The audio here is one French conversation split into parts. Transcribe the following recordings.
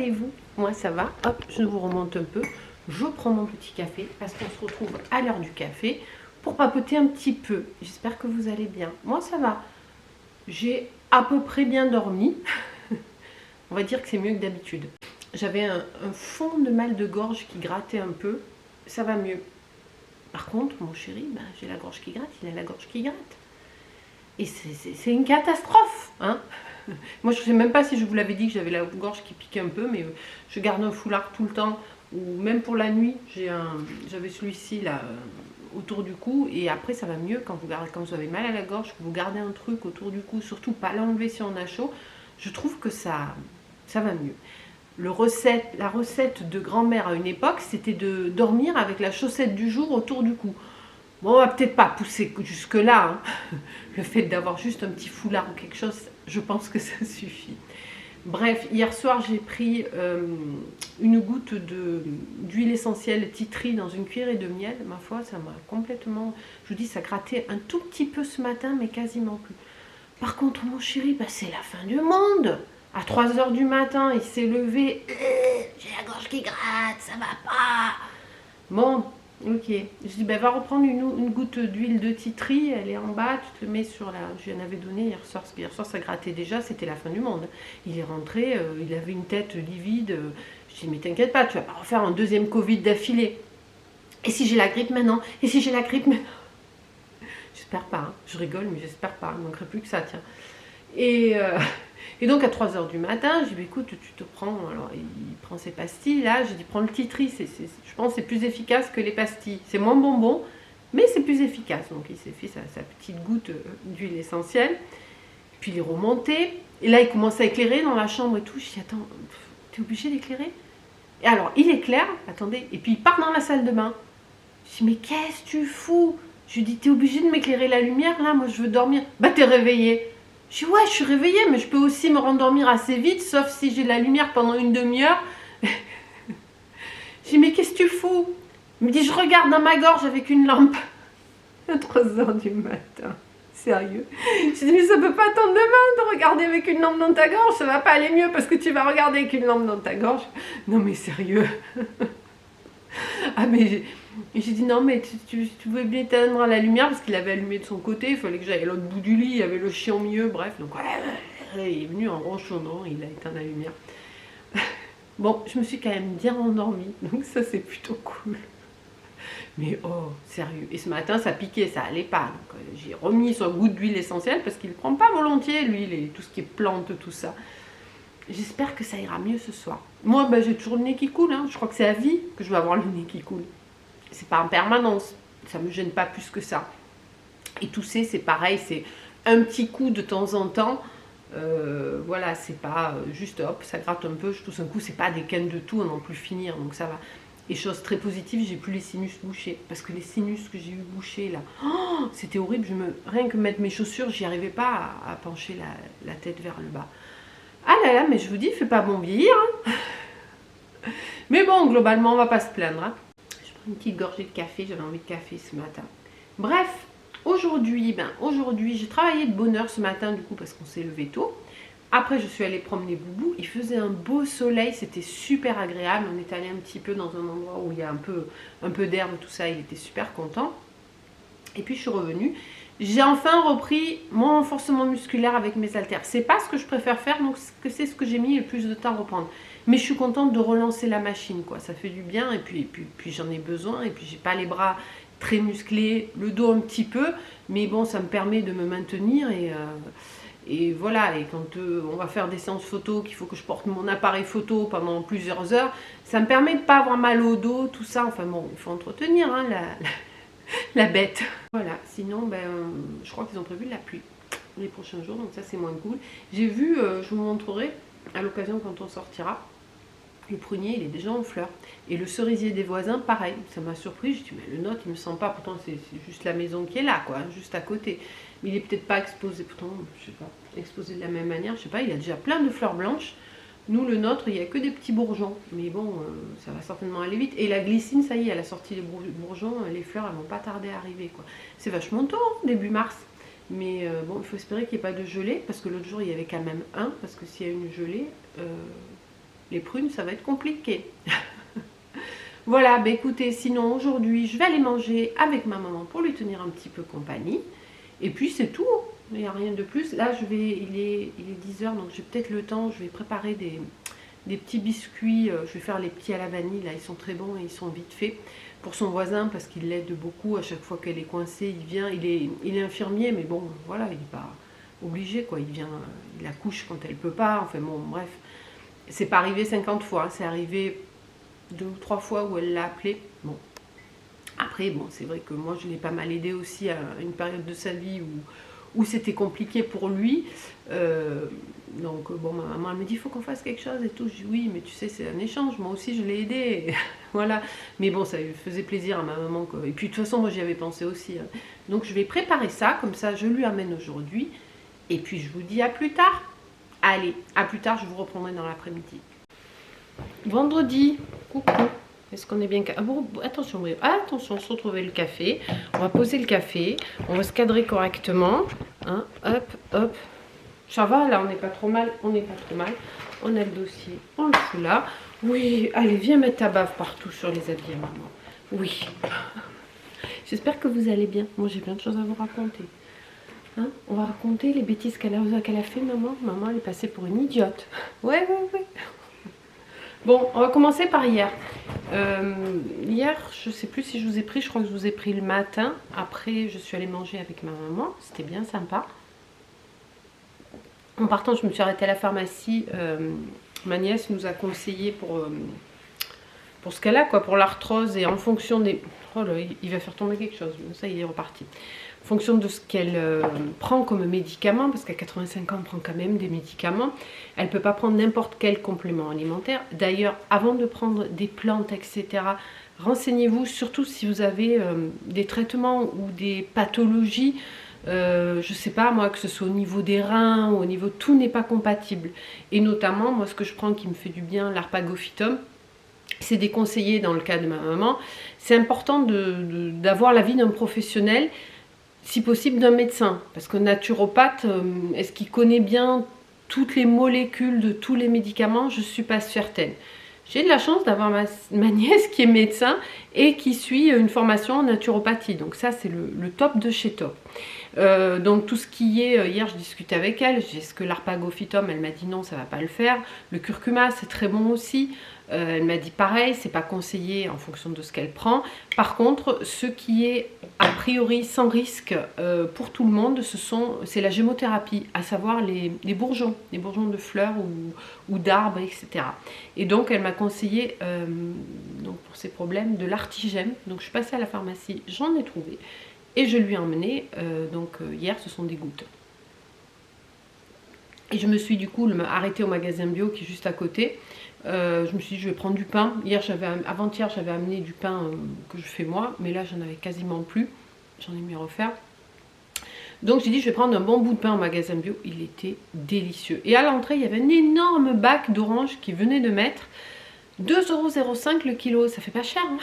allez-vous? Moi ça va. Hop, je vous remonte un peu. Je prends mon petit café parce qu'on se retrouve à l'heure du café pour papoter un petit peu. J'espère que vous allez bien. Moi ça va. J'ai à peu près bien dormi. On va dire que c'est mieux que d'habitude. J'avais un fond de mal de gorge qui grattait un peu. Ça va mieux. Par contre, mon chéri, ben, j'ai la gorge qui gratte, il a la gorge qui gratte. Et c'est une catastrophe, hein. Moi, je ne sais même pas si je vous l'avais dit que j'avais la gorge qui piquait un peu, mais je garde un foulard tout le temps, ou même pour la nuit, j'avais celui-ci là autour du cou, et après ça va mieux quand vous avez mal à la gorge, que vous gardez un truc autour du cou, surtout pas l'enlever si on a chaud. Je trouve que ça va mieux. La recette de grand-mère à une époque, c'était de dormir avec la chaussette du jour autour du cou. Bon, on va peut-être pas pousser jusque-là, hein. Le fait d'avoir juste un petit foulard ou quelque chose, je pense que ça suffit. Bref, hier soir, j'ai pris une goutte d'huile essentielle tea tree dans une cuillerée de miel. Ma foi, ça m'a complètement... Je vous dis, ça grattait un tout petit peu ce matin, mais quasiment plus. Par contre, mon chéri, bah, c'est la fin du monde. À 3 h du matin, il s'est levé. J'ai la gorge qui gratte, ça va pas. Bon... Ok, je dis ben va reprendre une goutte d'huile de tea tree, elle est en bas, tu te le mets sur la... Je lui en avais donné hier soir, parce qu'hier soir ça grattait déjà, c'était la fin du monde. Il est rentré, il avait une tête livide, je dis mais t'inquiète pas, tu vas pas refaire un deuxième Covid d'affilée. Et si j'ai la grippe maintenant? Et si j'ai la grippe maintenant? J'espère pas, hein. Je rigole mais j'espère pas, il ne manquerait plus que ça, tiens. Et donc à 3 h du matin, je dis écoute, tu te prends, alors il prend ses pastilles là, j'ai dit prends le tea tree, je pense que c'est plus efficace que les pastilles, c'est moins bonbon, mais c'est plus efficace. Donc il s'est fait sa petite goutte d'huile essentielle, puis il est remonté, et là il commence à éclairer dans la chambre et tout, je dis attends, t'es obligé d'éclairer? Et alors il éclaire, attendez, et puis il part dans la salle de bain. Je dis mais qu'est-ce que tu fous? Je lui dis t'es obligé de m'éclairer la lumière là, moi je veux dormir. Bah t'es réveillée. Je dis ouais, je suis réveillée, mais je peux aussi me rendormir assez vite, sauf si j'ai de la lumière pendant une demi-heure. Je dis mais qu'est-ce que tu fous? Il me dit je regarde dans ma gorge avec une lampe. À 3 h du matin. Sérieux? Je dis mais ça peut pas attendre demain de regarder avec une lampe dans ta gorge, ça va pas aller mieux parce que tu vas regarder avec une lampe dans ta gorge. Non mais sérieux? Ah mais j'ai dit non mais tu pouvais bien éteindre la lumière parce qu'il avait allumé de son côté, il fallait que j'aille à l'autre bout du lit, il y avait le chien au milieu, bref, donc voilà, il est venu en ronchonnant, il a éteint la lumière. Bon, je me suis quand même bien endormie, donc ça c'est plutôt cool. Mais oh, sérieux, et ce matin ça piquait, ça allait pas, donc j'ai remis son goutte d'huile essentielle parce qu'il ne prend pas volontiers l'huile, tout ce qui est plante, tout ça. J'espère que ça ira mieux ce soir. Moi, bah, j'ai toujours le nez qui coule, hein. Je crois que c'est à vie que je vais avoir le nez qui coule. C'est pas en permanence, ça me gêne pas plus que ça. Et tousser, c'est pareil, c'est un petit coup de temps en temps. Voilà, c'est pas juste hop, ça gratte un peu, je tousse un coup, c'est pas des cannes de tout à non plus finir, donc ça va. Et chose très positive, j'ai plus les sinus bouchés. Parce que les sinus que j'ai eu bouchés là, oh, c'était horrible. Rien que mettre mes chaussures, j'y arrivais pas à pencher la tête vers le bas. Ah là là, mais je vous dis, il fait pas bon vieillir, hein. Mais bon, globalement, on va pas se plaindre, hein. Je prends une petite gorgée de café, j'avais envie de café ce matin. Bref, aujourd'hui, j'ai travaillé de bonne heure ce matin, du coup, parce qu'on s'est levé tôt. Après, je suis allée promener Boubou, il faisait un beau soleil, c'était super agréable. On est allé un petit peu dans un endroit où il y a un peu d'herbe, tout ça, il était super content. Et puis, je suis revenue. J'ai enfin repris mon renforcement musculaire avec mes haltères. C'est pas ce que je préfère faire, donc c'est ce que j'ai mis le plus de temps à reprendre. Mais je suis contente de relancer la machine, quoi. Ça fait du bien et puis j'en ai besoin. Et puis j'ai pas les bras très musclés, le dos un petit peu, mais bon, ça me permet de me maintenir et voilà. Et quand on va faire des séances photo, qu'il faut que je porte mon appareil photo pendant plusieurs heures, ça me permet de pas avoir mal au dos, tout ça. Enfin bon, il faut entretenir, hein, la bête. Voilà, sinon je crois qu'ils ont prévu de la pluie les prochains jours, donc ça c'est moins cool. J'ai vu, je vous montrerai à l'occasion quand on sortira, le prunier il est déjà en fleurs. Et le cerisier des voisins, pareil, ça m'a surpris. Je dis mais le nôtre il me sent pas, pourtant c'est juste la maison qui est là, quoi, juste à côté. Mais il est peut-être pas exposé, pourtant je sais pas, exposé de la même manière, je sais pas, il a déjà plein de fleurs blanches. Nous, le nôtre, il n'y a que des petits bourgeons. Mais bon, ça va certainement aller vite. Et la glycine, ça y est, elle a sorti les bourgeons. Les fleurs, elles vont pas tarder à arriver, quoi. C'est vachement tôt, hein, début mars. Mais bon, il faut espérer qu'il n'y ait pas de gelée. Parce que l'autre jour, il y avait quand même un. Parce que s'il y a une gelée, Les prunes, ça va être compliqué. Voilà, bah écoutez, sinon aujourd'hui, je vais aller manger avec ma maman pour lui tenir un petit peu compagnie. Et puis c'est tout, il n'y a rien de plus. Là, il est 10 h, donc j'ai peut-être le temps, je vais préparer des petits biscuits. Je vais faire les petits à la vanille, là, ils sont très bons et ils sont vite faits. Pour son voisin, parce qu'il l'aide beaucoup, à chaque fois qu'elle est coincée, il vient, il est infirmier, mais bon, voilà, il n'est pas obligé, quoi. Il vient, il accouche quand elle peut pas, enfin bon, bref. C'est pas arrivé 50 fois, c'est arrivé 2 ou 3 fois où elle l'a appelé. Bon, après, bon, c'est vrai que moi, je l'ai pas mal aidé aussi à une période de sa vie où c'était compliqué pour lui. Donc, bon, ma maman, elle me dit, il faut qu'on fasse quelque chose et tout. Je dis, oui, mais tu sais, c'est un échange. Moi aussi, je l'ai aidé. Voilà. Mais bon, ça lui faisait plaisir à ma maman, quoi. Et puis, de toute façon, moi, j'y avais pensé aussi, hein. Donc, je vais préparer ça. Comme ça, je lui amène aujourd'hui. Et puis, je vous dis à plus tard. Allez, à plus tard, je vous reprendrai dans l'après-midi. Vendredi, coucou. Est-ce qu'on est bien... Ah bon, attention, attention, on se retrouve le café. On va poser le café. On va se cadrer correctement. Hein, hop, hop. Ça va, là, on n'est pas trop mal. On n'est pas trop mal. On a le dossier, on le fout là. Oui, allez, viens mettre ta bave partout sur les habits, maman. Oui. J'espère que vous allez bien. Moi, j'ai plein de choses à vous raconter. Hein, on va raconter les bêtises qu'elle a fait, maman. Maman, elle est passée pour une idiote. Ouais. Bon, on va commencer par hier. Hier, je ne sais plus si je vous ai pris, je crois que je vous ai pris le matin. Après, je suis allée manger avec ma maman. C'était bien sympa. En partant, je me suis arrêtée à la pharmacie. Ma nièce nous a conseillé pour ce qu'elle a, quoi, pour l'arthrose. Et en fonction des... Oh là, il va faire tomber quelque chose. Ça, il est reparti. En fonction de ce qu'elle prend comme médicament, parce qu'à 85 ans, elle prend quand même des médicaments, elle ne peut pas prendre n'importe quel complément alimentaire. D'ailleurs, avant de prendre des plantes, etc., renseignez-vous, surtout si vous avez des traitements ou des pathologies, je ne sais pas moi, que ce soit au niveau des reins ou au niveau... Tout n'est pas compatible. Et notamment, moi, ce que je prends qui me fait du bien, l'arpagophytum, c'est déconseillé dans le cas de ma maman. C'est important d'avoir l'avis d'un professionnel, si possible d'un médecin, parce que naturopathe, est-ce qu'il connaît bien toutes les molécules de tous les médicaments? Je ne suis pas certaine. J'ai de la chance d'avoir ma nièce qui est médecin et qui suit une formation en naturopathie, donc ça c'est le top de chez top. Donc tout ce qui est, hier je discutais avec elle, je dis est-ce que l'arpagophytum, elle m'a dit non, ça va pas le faire. Le curcuma c'est très bon aussi. Elle m'a dit pareil, c'est pas conseillé en fonction de ce qu'elle prend. Par contre, ce qui est a priori sans risque pour tout le monde, c'est la gémothérapie, à savoir les bourgeons de fleurs ou d'arbres, etc. Et donc elle m'a conseillé donc pour ces problèmes de l'artigème. Donc je suis passée à la pharmacie, j'en ai trouvé et je lui ai emmené. Hier, ce sont des gouttes. Et je me suis du coup arrêtée au magasin bio qui est juste à côté. Je me suis dit je vais prendre du pain. Avant-hier j'avais amené du pain que je fais moi, mais là j'en avais quasiment plus. J'en ai mis à refaire. Donc j'ai dit je vais prendre un bon bout de pain au magasin bio. Il était délicieux. Et à l'entrée il y avait un énorme bac d'oranges qui venait de mettre 2,05 € le kilo. Ça fait pas cher, hein.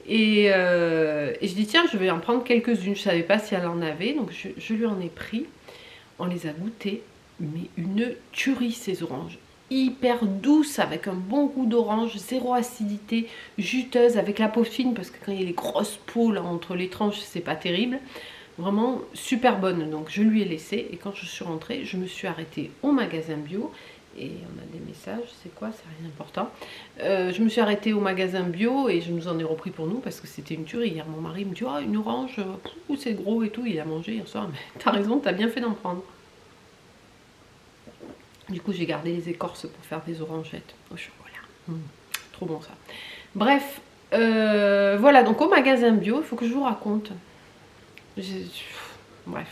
Et je dis tiens je vais en prendre quelques-unes. Je savais pas si elle en avait, donc je lui en ai pris. On les a goûtées, mais une tuerie ces oranges. Hyper douce, avec un bon goût d'orange, zéro acidité, juteuse, avec la peau fine, parce que quand il y a les grosses peaux là, entre les tranches, c'est pas terrible. Vraiment super bonne, donc je lui ai laissé. Et quand je suis rentrée, je me suis arrêtée au magasin bio. Et on a des messages, c'est quoi? C'est rien d'important. Je me suis arrêtée au magasin bio et je nous en ai repris pour nous parce que c'était une tuerie. Hier, mon mari me dit, oh, une orange, c'est gros et tout. Il a mangé hier soir, mais t'as raison, t'as bien fait d'en prendre. Du coup, j'ai gardé les écorces pour faire des orangettes au chocolat. Trop bon ça. Bref, voilà, donc au magasin bio, il faut que je vous raconte. Bref,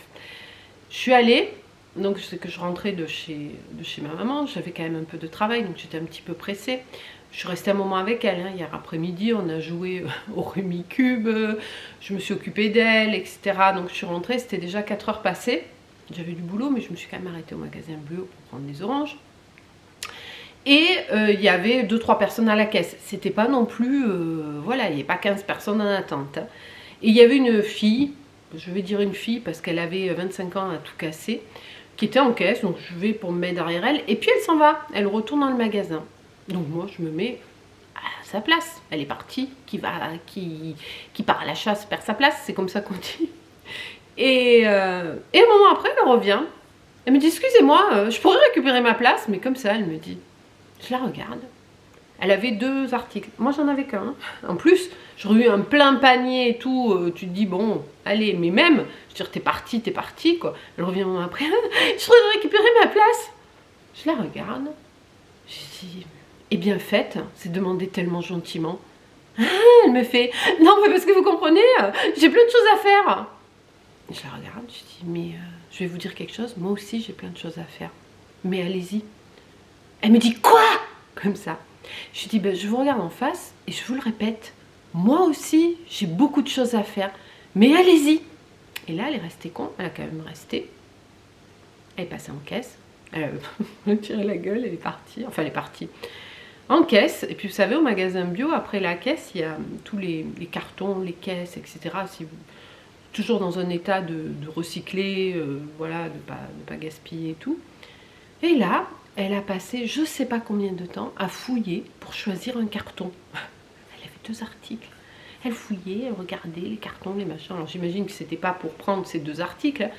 je suis allée, donc je sais que je rentrais de chez ma maman, j'avais quand même un peu de travail, donc j'étais un petit peu pressée. Je suis restée un moment avec elle, hein. Hier après-midi, on a joué au Rumicube, je me suis occupée d'elle, etc. Donc je suis rentrée, c'était déjà 4 heures passées. J'avais du boulot, mais je me suis quand même arrêtée au magasin bio pour prendre des oranges. Et il y avait 2-3 personnes à la caisse. C'était pas non plus, voilà, il n'y avait pas 15 personnes en attente, hein. Et il y avait une fille, je vais dire une fille parce qu'elle avait 25 ans à tout casser, qui était en caisse, donc je vais pour me mettre derrière elle. Et puis elle s'en va, elle retourne dans le magasin. Donc moi, je me mets à sa place. Elle est partie, qui part à la chasse perd sa place, c'est comme ça qu'on dit. Et un moment après, elle revient. Elle me dit, excusez-moi, je pourrais récupérer ma place, mais comme ça, elle me dit. Je la regarde. Elle avait 2 articles. Moi, j'en avais qu'un. En plus, j'aurais eu un plein panier et tout. Tu te dis, bon, allez, mais même, je veux dire, t'es parti, quoi. Elle revient un moment après, je voudrais récupérer ma place. Je la regarde. Je dis, eh bien fait, c'est demandé tellement gentiment. Ah, elle me fait, non, mais parce que vous comprenez, j'ai plein de choses à faire. Je la regarde, je dis, mais je vais vous dire quelque chose, moi aussi j'ai plein de choses à faire. Mais allez-y. Elle me dit, quoi? Comme ça. Je lui dis, ben, je vous regarde en face et je vous le répète, moi aussi j'ai beaucoup de choses à faire, mais allez-y. Et là, elle est restée con, elle a quand même resté. Elle est passée en caisse. Elle a tiré la gueule, elle est partie. Enfin, elle est partie en caisse. Et puis, vous savez, au magasin bio, après la caisse, il y a tous les cartons, les caisses, etc. Si vous, toujours dans un état de recycler, voilà, de pas gaspiller et tout. Et là, elle a passé je sais pas combien de temps à fouiller pour choisir un carton. Elle avait 2 articles. Elle fouillait, elle regardait les cartons, les machins. Alors j'imagine que c'était pas pour prendre ces 2 articles.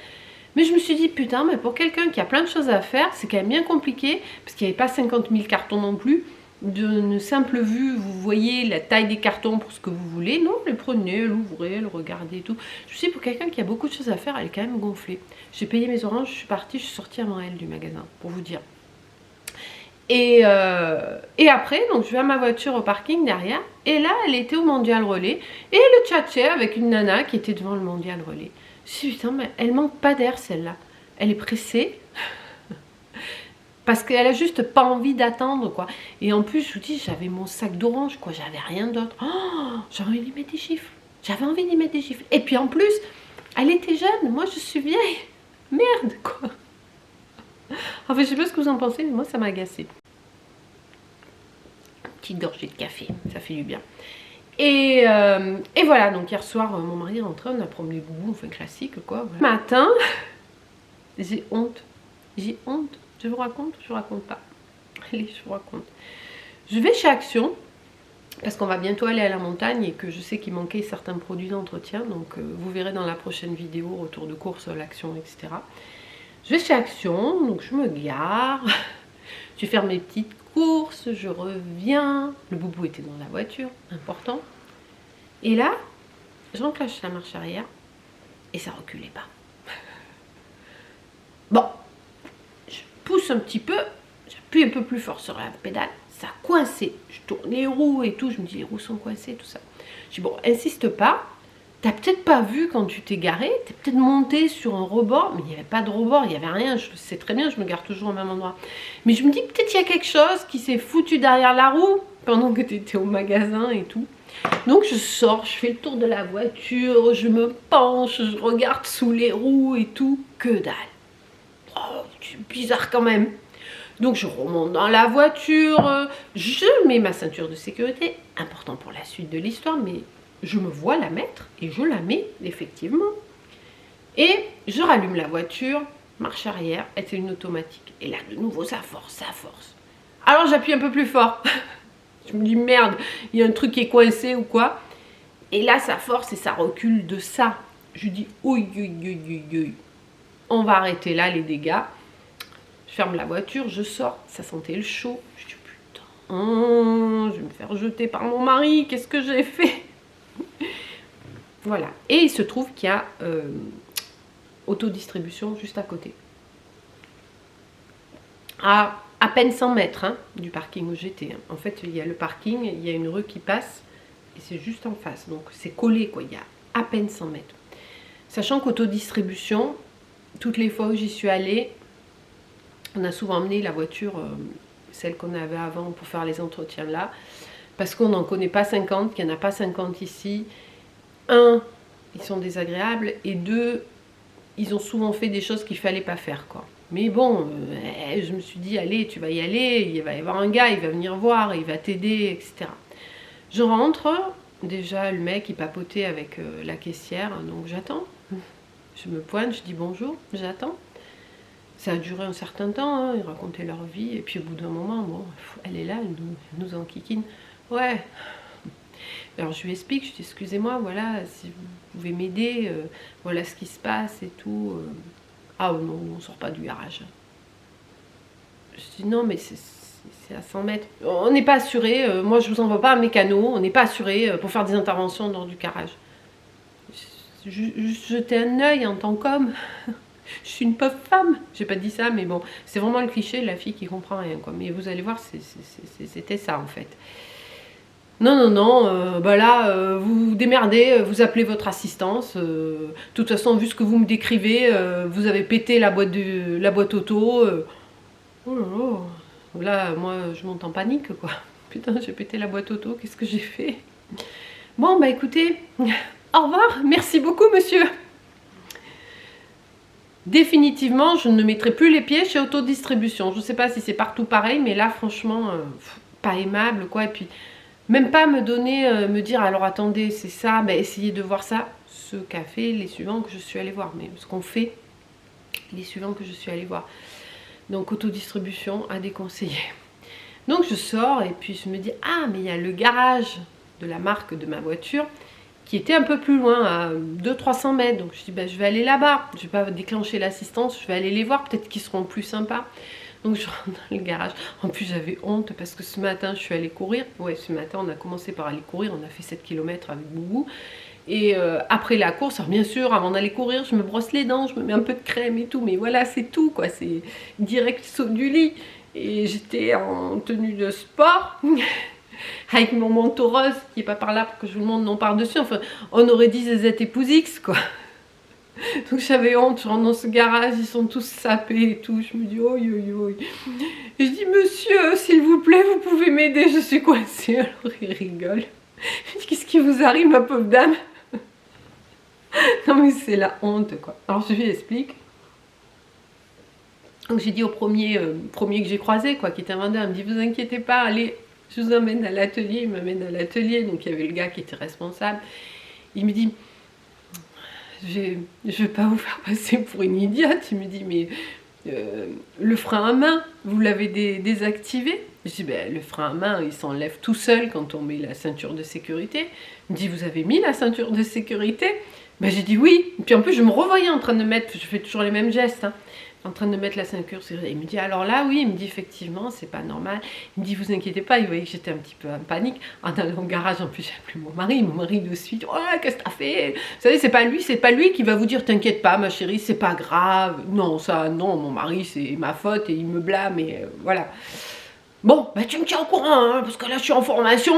Mais je me suis dit, putain, mais pour quelqu'un qui a plein de choses à faire, c'est quand même bien compliqué. Parce qu'il n'y avait pas 50 000 cartons non plus. D'une simple vue, vous voyez la taille des cartons pour ce que vous voulez. Non, elle prenait, elle ouvrait, elle regardait et tout. Je me suis dit, pour quelqu'un qui a beaucoup de choses à faire, elle est quand même gonflée. J'ai payé mes oranges, je suis partie, je suis sortie avant elle du magasin, pour vous dire. Et après, donc je vais à ma voiture au parking derrière. Et là, elle était au Mondial Relais. Et elle tchatchait avec une nana qui était devant le Mondial Relais. Je me suis dit, putain, mais elle manque pas d'air celle-là. Elle est pressée. Parce qu'elle a juste pas envie d'attendre, quoi. Et en plus, je vous dis, j'avais mon sac d'orange, quoi. J'avais rien d'autre. Oh, j'avais envie d'y mettre des gifles. J'avais envie d'y mettre des gifles. Et puis en plus, elle était jeune. Moi, je suis vieille. Merde, quoi. Enfin, je sais pas ce que vous en pensez, mais moi, ça m'a agacée. Petite gorgée de café, ça fait du bien. Et voilà, donc hier soir, mon mari est rentré, on a promené Boubou, enfin classique, quoi. Voilà. Matin, j'ai honte. J'ai honte. Je vous raconte ou je vous raconte pas? Allez, je vous raconte. Je vais chez Action, parce qu'on va bientôt aller à la montagne et que je sais qu'il manquait certains produits d'entretien. Donc vous verrez dans la prochaine vidéo, retour de course, l'Action, etc. Je vais chez Action, donc je me gare. Je vais faire mes petites courses, je reviens. Le Boubou était dans la voiture, important. Et là, j'enclenche la marche arrière et ça reculait pas. Bon. Pousse un petit peu, j'appuie un peu plus fort sur la pédale, ça a coincé. Je tourne les roues et tout, je me dis les roues sont coincées, tout ça. Je dis bon, insiste pas, t'as peut-être pas vu quand tu t'es garé, t'es peut-être monté sur un rebord, mais il n'y avait pas de rebord, il n'y avait rien, je sais très bien, je me gare toujours au même endroit. Mais je me dis peut-être il y a quelque chose qui s'est foutu derrière la roue pendant que tu étais au magasin et tout. Donc je sors, je fais le tour de la voiture, je me penche, je regarde sous les roues et tout, que dalle. Oh, c'est bizarre quand même. Donc je remonte dans la voiture, je mets ma ceinture de sécurité, important pour la suite de l'histoire, mais je me vois la mettre et je la mets effectivement. Et je rallume la voiture, marche arrière, et c'est une automatique. Et là de nouveau ça force, ça force. Alors j'appuie un peu plus fort. Je me dis merde, il y a un truc qui est coincé ou quoi. Et là ça force et ça recule de ça. Je dis ouïe, on va arrêter là les dégâts. Je ferme la voiture, je sors, ça sentait le chaud. Je dis putain, je vais me faire jeter par mon mari, qu'est-ce que j'ai fait? Voilà, et il se trouve qu'il y a autodistribution juste à côté. À peine 100 mètres hein, du parking où j'étais. En fait, il y a le parking, il y a une rue qui passe et c'est juste en face. Donc c'est collé quoi, il y a à peine 100 mètres. Sachant qu'autodistribution, toutes les fois où j'y suis allée, on a souvent emmené la voiture, celle qu'on avait avant pour faire les entretiens là, parce qu'on n'en connaît pas 50, qu'il n'y en a pas 50 ici. Un, ils sont désagréables, et deux, ils ont souvent fait des choses qu'il ne fallait pas faire, quoi. Mais bon, je me suis dit, allez, tu vas y aller, il va y avoir un gars, il va venir voir, il va t'aider, etc. Je rentre, déjà le mec il papotait avec la caissière, donc j'attends. Je me pointe, je dis bonjour, j'attends. Ça a duré un certain temps, hein, ils racontaient leur vie, et puis au bout d'un moment, bon, elle est là, elle nous enquiquine. Ouais. Alors je lui explique, je dis excusez-moi, voilà, si vous pouvez m'aider, voilà ce qui se passe et tout. Ah non, on sort pas du garage. Je dis non, mais c'est à 100 mètres. On n'est pas assuré, moi je vous envoie pas un mécano, on n'est pas assuré pour faire des interventions dans du garage. Juste jeter un œil en tant qu'homme. Je suis une pauvre femme. J'ai pas dit ça, mais bon, c'est vraiment le cliché de la fille qui comprend rien, quoi. Mais vous allez voir, c'était ça en fait. Non, non, non, bah là, vous vous démerdez, vous appelez votre assistance. De toute façon, vu ce que vous me décrivez, vous avez pété la boîte auto. Oh là là. Là, moi, je monte en panique, quoi. Putain, j'ai pété la boîte auto, qu'est-ce que j'ai fait? Bon, bah écoutez, au revoir, merci beaucoup, monsieur. Définitivement, je ne mettrai plus les pieds chez Autodistribution. Je ne sais pas si c'est partout pareil, mais là, franchement, pas aimable, quoi. Et puis, même pas me donner, me dire, alors attendez, c'est ça, ben, essayez de voir ça. Ce qu'a fait les suivants que je suis allée voir, mais ce qu'on fait les suivants que je suis allée voir. Donc, Autodistribution à déconseiller. Donc, je sors et puis je me dis, ah, mais il y a le garage de la marque de ma voiture qui était un peu plus loin, à 200-300 mètres. Donc je dis, bah, je vais aller là-bas. Je vais pas déclencher l'assistance, je vais aller les voir. Peut-être qu'ils seront plus sympas. Donc je rentre dans le garage. En plus, j'avais honte parce que ce matin, je suis allée courir. Ouais, ce matin, on a commencé par aller courir. On a fait 7 km avec Boubou. Et après la course, alors bien sûr, avant d'aller courir, je me brosse les dents, je me mets un peu de crème et tout. Mais voilà, c'est tout, quoi. C'est direct saut du lit. Et j'étais en tenue de sport. Avec mon manteau rose qui est pas par là pour que je vous le montre, non par-dessus. Enfin, on aurait dit ZZ épouse X, quoi. Donc j'avais honte, je rentre dans ce garage, ils sont tous sapés et tout. Je me dis, oi, oi, oi. Et je dis, monsieur, s'il vous plaît, vous pouvez m'aider, je suis coincée. Alors il rigole. Je dis, qu'est-ce qui vous arrive, ma pauvre dame? Non mais c'est la honte, quoi. Alors je lui explique. Donc j'ai dit au premier que j'ai croisé, quoi, qui était un vendeur, il me dit, vous inquiétez pas, allez. Je vous emmène à l'atelier, il m'amène à l'atelier, donc il y avait le gars qui était responsable. Il me dit, je vais pas vous faire passer pour une idiote. Il me dit, mais le frein à main, vous l'avez désactivé? Je dis, ben, le frein à main, il s'enlève tout seul quand on met la ceinture de sécurité. Il me dit, vous avez mis la ceinture de sécurité? Ben, j'ai dit oui. Et puis en plus, je me revoyais en train de mettre, je fais toujours les mêmes gestes, hein, en train de mettre la ceinture. Il me dit, alors là, oui, il me dit, effectivement, c'est pas normal. Il me dit, vous inquiétez pas, il voyait que j'étais un petit peu en panique. En allant au garage, en plus, j'ai appelé mon mari de suite, oh, qu'est-ce que t'as fait? Vous savez, c'est pas lui qui va vous dire, t'inquiète pas, ma chérie, c'est pas grave. Non, ça, non, mon mari, c'est ma faute et il me blâme, et voilà. Bon, bah tu me tiens au courant, hein, parce que là, je suis en formation,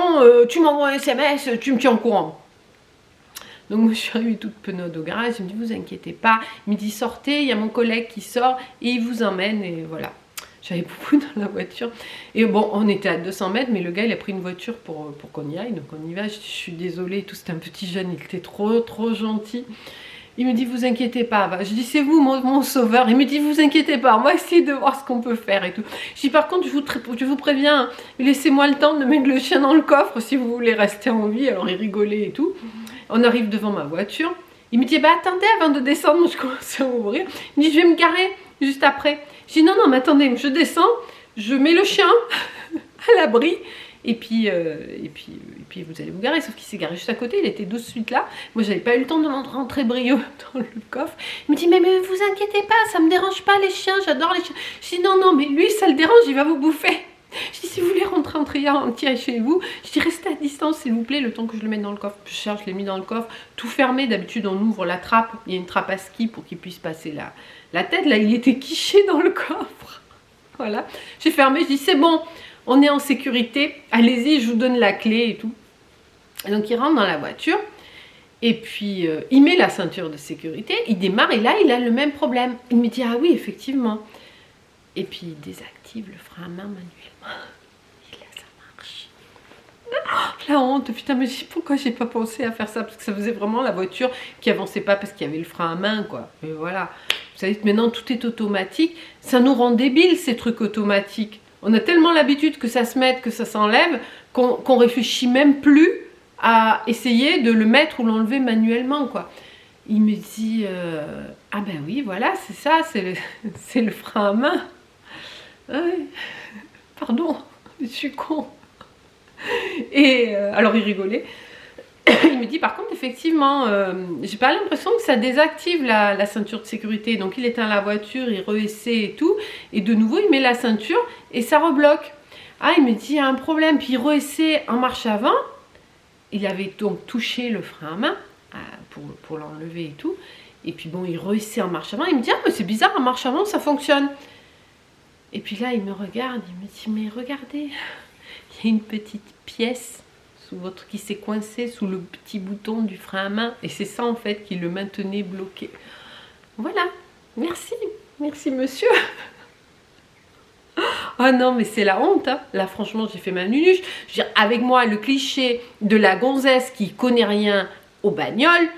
tu m'envoies un SMS, tu me tiens au courant. Donc moi je suis arrivée toute penaude au garage, il me dit vous inquiétez pas, il me dit sortez, il y a mon collègue qui sort et il vous emmène et voilà. J'avais beaucoup dans la voiture et bon on était à 200 mètres mais le gars il a pris une voiture pour qu'on y aille, donc on y va, je suis désolée et tout, c'était un petit jeune, il était trop gentil. Il me dit vous inquiétez pas, je dis c'est vous mon sauveur, il me dit vous inquiétez pas, on va essayer de voir ce qu'on peut faire et tout. Je dis par contre je vous préviens, laissez-moi le temps de mettre le chien dans le coffre si vous voulez rester en vie, alors il rigolait et tout. On arrive devant ma voiture. Il me dit, bah attendez, avant de descendre, je commence à ouvrir. Il me dit, je vais me garer juste après. Je dis, non, non, mais attendez, je descends, je mets le chien à l'abri, et puis vous allez vous garer. Sauf qu'il s'est garé juste à côté, il était 12 suite là. Moi, j'avais pas eu le temps de rentrer brio dans le coffre. Il me dit, mais vous inquiétez pas, ça me dérange pas les chiens, j'adore les chiens. Je dis, non, non, mais lui, ça le dérange, il va vous bouffer. Je dis, si vous voulez rentrer entier chez vous, je dis, restez à distance s'il vous plaît, le temps que je le mette dans le coffre. Je cherche, je l'ai mis dans le coffre, tout fermé. D'habitude, on ouvre la trappe, il y a une trappe à ski pour qu'il puisse passer la tête. Là, il était quiché dans le coffre. Voilà, j'ai fermé, je dis, c'est bon, on est en sécurité, allez-y, je vous donne la clé et tout. Et donc, il rentre dans la voiture. Et puis, il met la ceinture de sécurité, il démarre et là, il a le même problème. Il me dit, ah oui, effectivement. Et puis, il désactive le frein à main manuellement. Et là, ça marche. Oh, la honte, putain, mais pourquoi j'ai pas pensé à faire ça? Parce que ça faisait vraiment la voiture qui avançait pas parce qu'il y avait le frein à main, quoi. Et voilà. Vous savez que maintenant, tout est automatique. Ça nous rend débiles, ces trucs automatiques. On a tellement l'habitude que ça se mette, que ça s'enlève, qu'on réfléchit même plus à essayer de le mettre ou l'enlever manuellement, quoi. il me dit ah ben oui, voilà, c'est ça, c'est le frein à main. Ah oui, pardon, je suis con. Et alors il rigolait. Il me dit par contre effectivement j'ai pas l'impression que ça désactive la ceinture de sécurité. Donc il éteint la voiture, il reessaie et tout, et de nouveau il met la ceinture et ça rebloque. Ah, il me dit il y a un problème, puis il reessaie en marche avant. Il avait donc touché le frein à main pour l'enlever et tout, et puis bon il reessaie en marche avant. Il me dit ah mais c'est bizarre, en marche avant ça fonctionne. Et puis là il me regarde, il me dit mais regardez, il y a une petite pièce qui s'est coincé sous le petit bouton du frein à main, et c'est ça en fait qui le maintenait bloqué. Voilà, merci monsieur. Ah non mais c'est la honte hein. Là franchement j'ai fait ma nunuche. Je veux dire, avec moi le cliché de la gonzesse qui connaît rien aux bagnoles,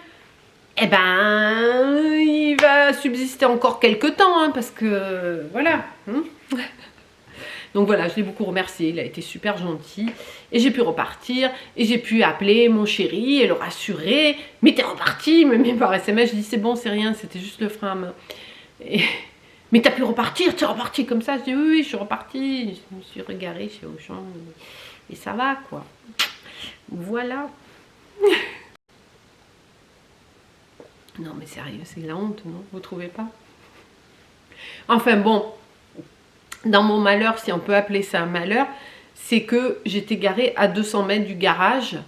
eh ben il va subsister encore quelques temps hein, parce que voilà hein. Donc voilà, je l'ai beaucoup remercié, il a été super gentil. Et j'ai pu repartir, et j'ai pu appeler mon chéri et le rassurer. Mais t'es reparti, il me met par SMS, je dis c'est bon, c'est rien, c'était juste le frein à main. Et... mais t'as pu repartir, t'es reparti comme ça. Je dis oui, je suis reparti, je me suis regarée chez Auchan, et ça va quoi. Voilà. Non mais sérieux, c'est la honte, non? Vous trouvez pas? Enfin bon. Dans mon malheur, si on peut appeler ça un malheur, c'est que j'étais garée à 200 mètres du garage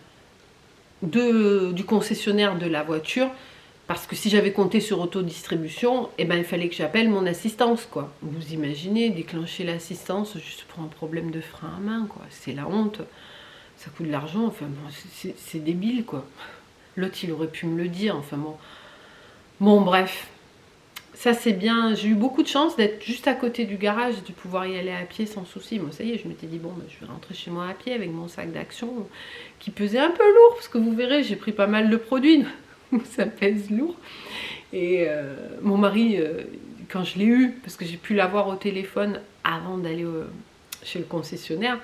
du concessionnaire de la voiture, parce que si j'avais compté sur autodistribution, eh ben, il fallait que j'appelle mon assistance, quoi. Vous imaginez, déclencher l'assistance juste pour un problème de frein à main, quoi. C'est la honte, ça coûte de l'argent, enfin bon, c'est débile, quoi. L'autre, il aurait pu me le dire, enfin bon. Bon, bref. Ça c'est bien, j'ai eu beaucoup de chance d'être juste à côté du garage et de pouvoir y aller à pied sans souci. Moi ça y est, je m'étais dit bon, je vais rentrer chez moi à pied avec mon sac d'action qui pesait un peu lourd, parce que vous verrez, j'ai pris pas mal de produits, ça pèse lourd. Et mon mari, quand je l'ai eu, parce que j'ai pu l'avoir au téléphone avant d'aller chez le concessionnaire,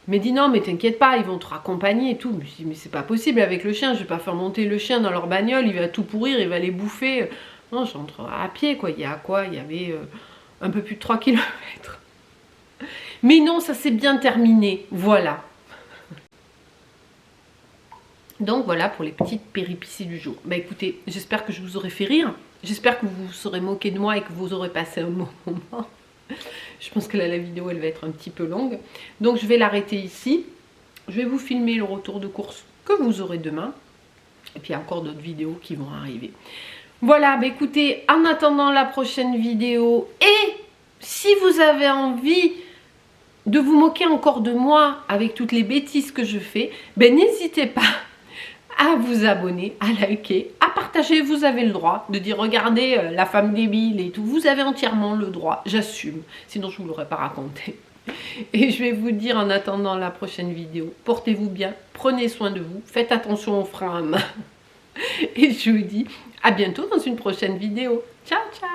il m'a dit non mais t'inquiète pas, ils vont te raccompagner et tout. Je me suis dit mais c'est pas possible avec le chien, je vais pas faire monter le chien dans leur bagnole, il va tout pourrir, il va les bouffer. Non, je rentre à pied, quoi. Il y a quoi? Il y avait un peu plus de 3 km. Mais non, ça s'est bien terminé. Voilà. Donc voilà pour les petites péripéties du jour. Bah écoutez, j'espère que je vous aurai fait rire. J'espère que vous vous serez moqué de moi et que vous aurez passé un bon moment. Je pense que là, la vidéo, elle va être un petit peu longue. Donc je vais l'arrêter ici. Je vais vous filmer le retour de course que vous aurez demain. Et puis il y a encore d'autres vidéos qui vont arriver. Voilà, bah écoutez, en attendant la prochaine vidéo, et si vous avez envie de vous moquer encore de moi avec toutes les bêtises que je fais, ben n'hésitez pas à vous abonner, à liker, à partager. Vous avez le droit de dire regardez la femme débile et tout. Vous avez entièrement le droit, j'assume. Sinon je ne vous l'aurais pas raconté. Et je vais vous dire en attendant la prochaine vidéo, portez-vous bien, prenez soin de vous, faites attention aux freins à main. Et je vous dis à bientôt dans une prochaine vidéo. Ciao, ciao!